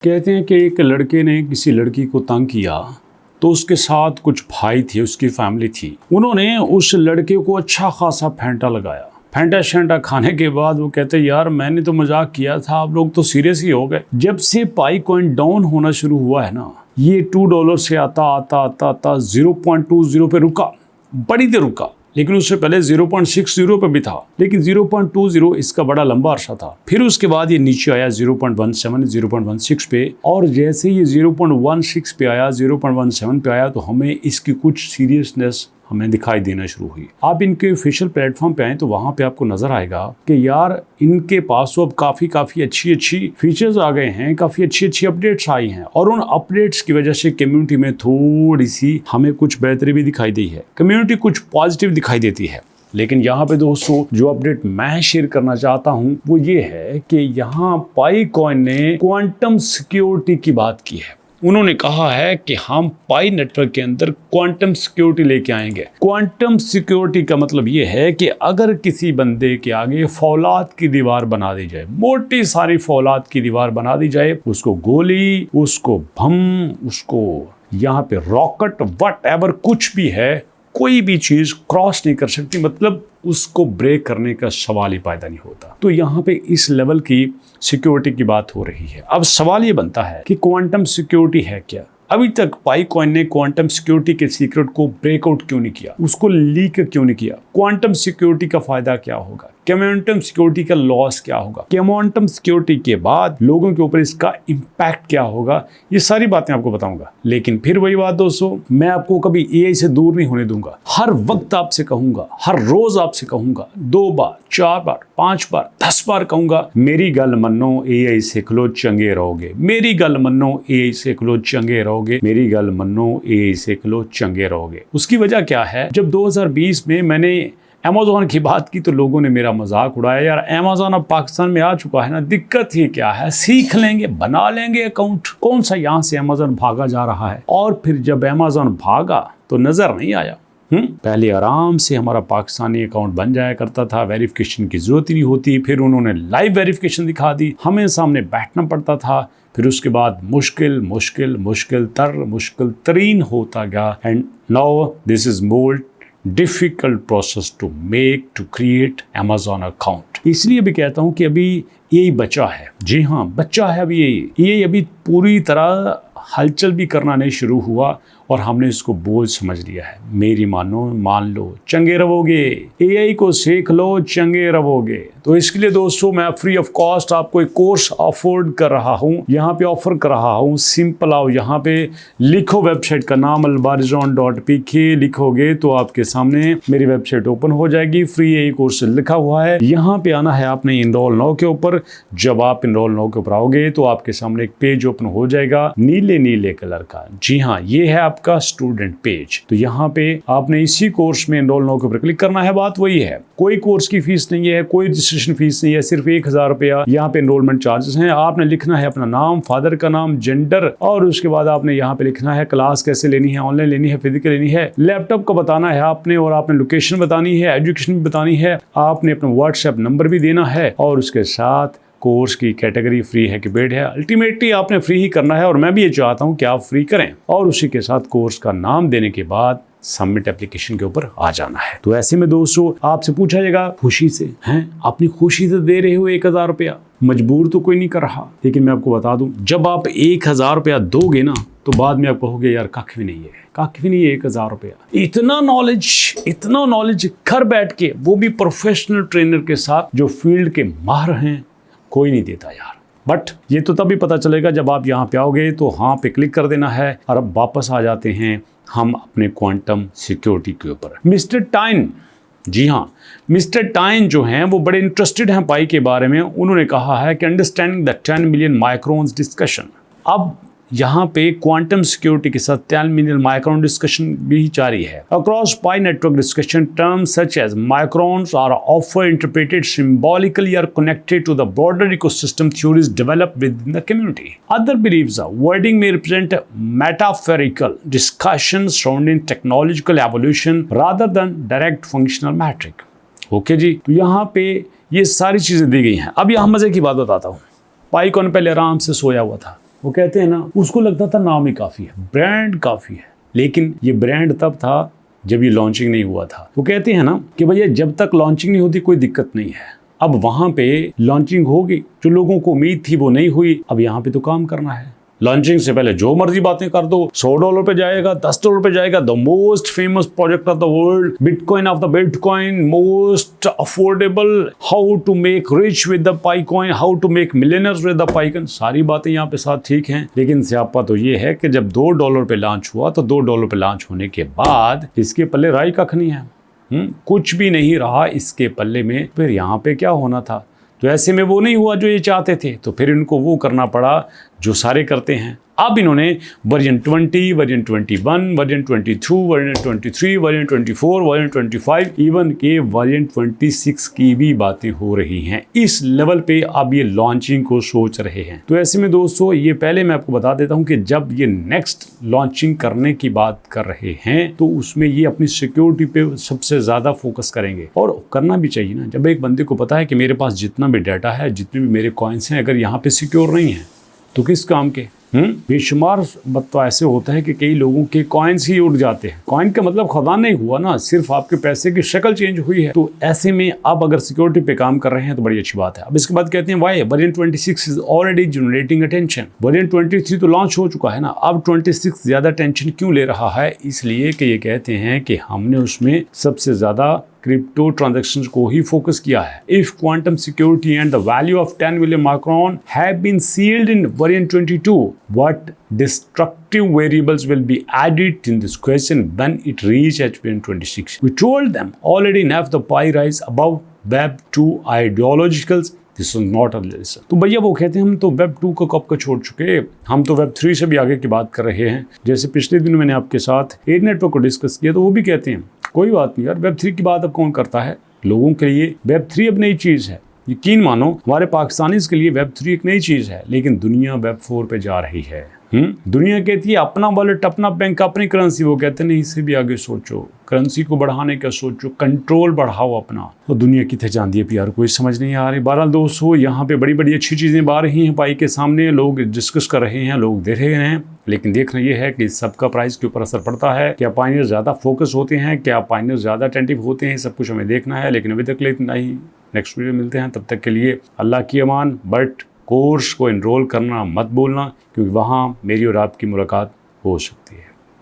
कहते हैं कि एक लड़के ने किसी लड़की को तंग किया तो उसके साथ कुछ भाई थे, उसकी फैमिली थी। उन्होंने उस लड़के को अच्छा खासा फेंटा लगाया। फेंटा शेंटा खाने के बाद वो कहते यार मैंने तो मजाक किया था, आप लोग तो सीरियस ही हो गए। जब से पाई कॉइन डाउन होना शुरू हुआ है ना, ये $2 से आता आता आता आता 0.20 पे रुका, बड़ी देर रुका, लेकिन उससे पहले 0.60 पे भी था, लेकिन 0.20 इसका बड़ा लंबा अरसा था। फिर उसके बाद ये नीचे आया 0.17, 0.16 पे, और जैसे ये 0.16 पे आया, 0.17 पे आया, तो हमें इसकी कुछ सीरियसनेस हमें दिखाई देना शुरू हुई। आप इनके ऑफिशियल प्लेटफॉर्म पे आए तो वहां पे आपको नजर आएगा कि यार इनके पास तो अब काफी अच्छी फीचर्स आ गए हैं, काफी अच्छी अपडेट्स आई हैं, और उन अपडेट्स की वजह से कम्युनिटी में थोड़ी सी हमें कुछ बेहतरी भी दिखाई दी है, कम्युनिटी कुछ पॉजिटिव दिखाई देती है। लेकिन यहाँ पे दोस्तों जो अपडेट मैं शेयर करना चाहता हूँ वो ये है कि यहाँ पाई कॉइन ने क्वांटम सिक्योरिटी की बात की है। उन्होंने कहा है कि हम पाई नेटवर्क के अंदर क्वांटम सिक्योरिटी लेके आएंगे। क्वांटम सिक्योरिटी का मतलब ये है कि अगर किसी बंदे के आगे फौलाद की दीवार बना दी जाए, मोटी सारी फौलाद की दीवार बना दी जाए, उसको गोली, उसको बम, उसको यहाँ पे रॉकेट, व्हाटएवर कुछ भी है, कोई भी चीज क्रॉस नहीं कर सकती, मतलब उसको ब्रेक करने का सवाल ही पैदा नहीं होता। तो यहाँ पे इस लेवल की सिक्योरिटी की बात हो रही है। अब सवाल ये बनता है कि क्वांटम सिक्योरिटी है क्या? अभी तक पाई कॉइन ने क्वांटम सिक्योरिटी के सीक्रेट को ब्रेकआउट क्यों नहीं किया, उसको लीक क्यों नहीं किया? क्वांटम सिक्योरिटी का फायदा क्या होगा? क्वांटम सिक्योरिटी का लॉस क्या होगा? क्वांटम सिक्योरिटी के बाद लोगों के ऊपर इसका इम्पैक्ट क्या होगा? ये सारी बातें आपको बताऊंगा। लेकिन फिर वही बात दोस्तों, मैं आपको कभी एआई से दूर नहीं होने दूंगा। हर वक्त आपसे कहूंगा, हर रोज आपसे कहूंगा, 2 बार, 4 बार, 5 बार, 10 बार कहूंगा, मेरी गल मनो, एआई सीख लो, चंगे रहोगे। मेरी गल मनो, एआई सीख लो, चंगे रहोगे। मेरी गल मनो, एआई सीख लो, चंगे रहोगे। उसकी वजह क्या है? जब 2020 में मैंने अमेज़न की बात की तो लोगों ने मेरा मजाक उड़ाया, यार अमेज़न अब पाकिस्तान में आ चुका है ना, दिक्कत ही क्या है, सीख लेंगे, बना लेंगे अकाउंट, कौन सा यहाँ से अमेज़न भागा जा रहा है। और फिर जब अमेज़न भागा तो नजर नहीं आया। पहले आराम से हमारा पाकिस्तानी अकाउंट बन जाया करता था, वेरिफिकेशन की जरूरत ही नहीं होती। फिर उन्होंने लाइव वेरिफिकेशन दिखा दी, हमें सामने बैठना पड़ता था। फिर उसके बाद मुश्किल तरीन होता गया, and now this is more difficult process to create Amazon account. इसलिए भी कहता हूं कि अभी यही बचा है। जी हाँ, बच्चा है अभी ये अभी पूरी तरह हलचल भी करना नहीं शुरू हुआ और हमने इसको बोझ समझ लिया है। मेरी मानो, मान लो, चंगे रहोगे। एआई को सीख लो, चंगे रहोगे। तो इसके लिए दोस्तों मैं फ्री ऑफ कॉस्ट आपको एक कोर्स अफोर्ड कर रहा हूँ, यहाँ पे ऑफर कर रहा हूँ। सिंपल आओ, यहाँ पे लिखो वेबसाइट का नाम albarzon.pk, लिखोगे तो आपके सामने मेरी वेबसाइट ओपन हो जाएगी। फ्री एआई कोर्स लिखा हुआ है, यहाँ पे आना है आपने इनरोल नाउ के ऊपर। जब आप इनरोल नाउ के ऊपर आओगे तो आपके सामने एक पेज ओपन हो जाएगा नीले कलर का। जी हाँ, ये है आपका स्टूडेंट पेज। तो यहाँ पे आपने इसी कोर्स में एनरोल नाउ के ऊपर क्लिक करना है। बात वही है, कोई कोर्स की फीस नहीं है, कोई रजिस्ट्रेशन फीस नहीं है, सिर्फ 1000 रुपया यहाँ पे एनरोलमेंट चार्जेस हैं। आपने लिखना है अपना नाम, फादर का नाम, जेंडर, और उसके बाद आपने यहाँ पे लिखना है क्लास कैसे लेनी है, ऑनलाइन लेनी है, फिजिकल लेनी है, लैपटॉप का बताना है आपने, और आपने लोकेशन बतानी है, एजुकेशन भी बतानी है, आपने अपना व्हाट्सएप नंबर भी देना है, और उसके साथ कोर्स की कैटेगरी फ्री है कि पेड है। अल्टीमेटली आपने फ्री ही करना है, और मैं भी ये चाहता हूं कि आप फ्री करें, और उसी के साथ कोर्स का नाम देने के बाद सबमिट एप्लीकेशन के ऊपर आ जाना है। तो ऐसे में दोस्तों आपसे पूछा जाएगा खुशी से, हैं अपनी खुशी से दे रहे हो 1000 रुपया, मजबूर तो कोई नहीं कर रहा। लेकिन मैं आपको बता दूं, जब आप 1000 रुपया दोगे ना तो बाद में आप कहोगे यार कख भी नहीं है 1000 रुपया। इतना नॉलेज घर बैठ के, वो भी प्रोफेशनल ट्रेनर के साथ जो फील्ड के माहिर हैं, कोई नहीं देता यार। बट ये तो तभी पता चलेगा जब आप यहाँ पे आओगे। तो हाँ पे क्लिक कर देना है, और अब वापस आ जाते हैं हम अपने क्वांटम सिक्योरिटी के ऊपर। मिस्टर टाइन, जी हाँ, मिस्टर टाइन जो हैं वो बड़े इंटरेस्टेड हैं पाई के बारे में। उन्होंने कहा है कि understanding the 10 million microns discussion. अब यहाँ पे क्वांटम सिक्योरिटी के साथ 10 मिलियन माइक्रोन डिस्कशन भी जारी है। Across Pi network discussion, terms such as microns are offer interpreted symbolically or connected to the broader ecosystem theories developed within the community. Other beliefs are wording may represent metaphorical discussions surrounding technological evolution rather than direct functional metric. Okay जी, तो यहाँ पे ये सारी चीजें दी गई हैं। अब यहाँ मजे की बात बताता हूँ। पाई कॉइन पहले आराम से सोया हुआ था, वो कहते हैं ना, उसको लगता था नाम ही काफ़ी है, ब्रांड काफ़ी है, लेकिन ये ब्रांड तब था जब ये लॉन्चिंग नहीं हुआ था। वो कहते हैं ना कि भैया जब तक लॉन्चिंग नहीं होती कोई दिक्कत नहीं है। अब वहाँ पे लॉन्चिंग होगी, जो लोगों को उम्मीद थी वो नहीं हुई, अब यहाँ पे तो काम करना है। लॉन्चिंग से पहले जो मर्जी बातें कर दो, $100 पे जाएगा, $10 पे जाएगा, the most famous project of the world, bitcoin of the bitcoin, most affordable, how to make rich with the pi coin, how to make millionaires with the pi coin. सारी बातें यहाँ पे साथ ठीक हैं, लेकिन स्यापा तो ये है कि जब $2 पे लॉन्च हुआ तो $2 पे लॉन्च होने के बाद इसके पल्ले राई कख नहीं है, कुछ भी नहीं रहा इसके पल्ले में। फिर यहाँ पे क्या होना था? तो ऐसे में वो नहीं हुआ जो ये चाहते थे, तो फिर इनको वो करना पड़ा जो सारे करते हैं। अब इन्होंने version 20, version 21, version 22, version 23, version 24, version 25, even के वर्जन 26 की भी बातें हो रही हैं। इस लेवल पे अब ये लॉन्चिंग को सोच रहे हैं। तो ऐसे में दोस्तों, ये पहले मैं आपको बता देता हूं कि जब ये नेक्स्ट लॉन्चिंग करने की बात कर रहे हैं तो उसमें ये अपनी सिक्योरिटी पे सबसे ज्यादा फोकस करेंगे, और करना भी चाहिए ना। जब एक बंदे को पता है कि मेरे पास जितना भी डाटा है, जितने भी मेरे कॉइन्स हैं, अगर यहाँ पे सिक्योर नहीं है तो किस काम के? बेशुमार तो ऐसे होता है कि कई लोगों के कॉइन्स ही उड़ जाते हैं। कॉइन का मतलब खदान नहीं हुआ ना, सिर्फ आपके पैसे की शक्ल चेंज हुई है। तो ऐसे में अब अगर सिक्योरिटी पे काम कर रहे हैं तो बड़ी अच्छी बात है। अब इसके बाद कहते हैं Y version 26 is already generating attention. Version 23 तो लॉन्च हो चुका है ना, अब 26 ज्यादा टेंशन क्यों ले रहा है? इसलिए कि ये कहते हैं कि हमने उसमें सबसे ज्यादा क्रिप्टो ट्रांजैक्शंस को ही फोकस किया है। If quantum security and the value of 10 million micron have been sealed in version 22, what destructive variables will be added in this question when it reaches version 26? We told them already enough the pi rise above Web 2 ideologicals. This is not a lesson. तो भैया वो कहते हैं हम तो Web 2 को कब का छोड़ चुके, हम तो Web 3 से भी आगे की बात कर रहे हैं। जैसे पिछले दिन मैंने आपके साथ एड नेटवर्क को डिस्कस किया तो वो भी कहते हैं कोई बात नहीं यार, Web 3 की बात अब कौन करता है? लोगों के लिए Web 3 अब नई चीज़ है। यकीन मानो हमारे पाकिस्तानीज़ के लिए Web 3 एक नई चीज़ है, लेकिन दुनिया Web 4 पे जा रही है। दुनिया कहती है अपना वॉलेट, अपना बैंक, अपनी करेंसी। वो कहते नहीं, इससे भी आगे सोचो, करेंसी को बढ़ाने का सोचो, कंट्रोल बढ़ाओ अपना। तो दुनिया कितने जान दिए यार, कोई समझ नहीं आ रही। बहरहाल दोस्तों, यहाँ पे बड़ी बड़ी अच्छी चीज़ें आ रही हैं पाई के सामने, लोग डिस्कस कर रहे हैं, लोग देख रहे हैं, लेकिन देखना ये है कि सबका प्राइस के ऊपर असर पड़ता है। क्या पाइनियर ज़्यादा फोकस होते हैं, क्या पाइनियर ज़्यादा अटेंटिव होते हैं, सब कुछ हमें देखना है। लेकिन अभी तक इतना ही, नेक्स्ट वीडियो मिलते हैं, तब तक के लिए अल्लाह की अमान। बट कोर्स को एनरोल करना मत भूलना, क्योंकि वहाँ मेरी और आपकी मुलाकात हो सकती है।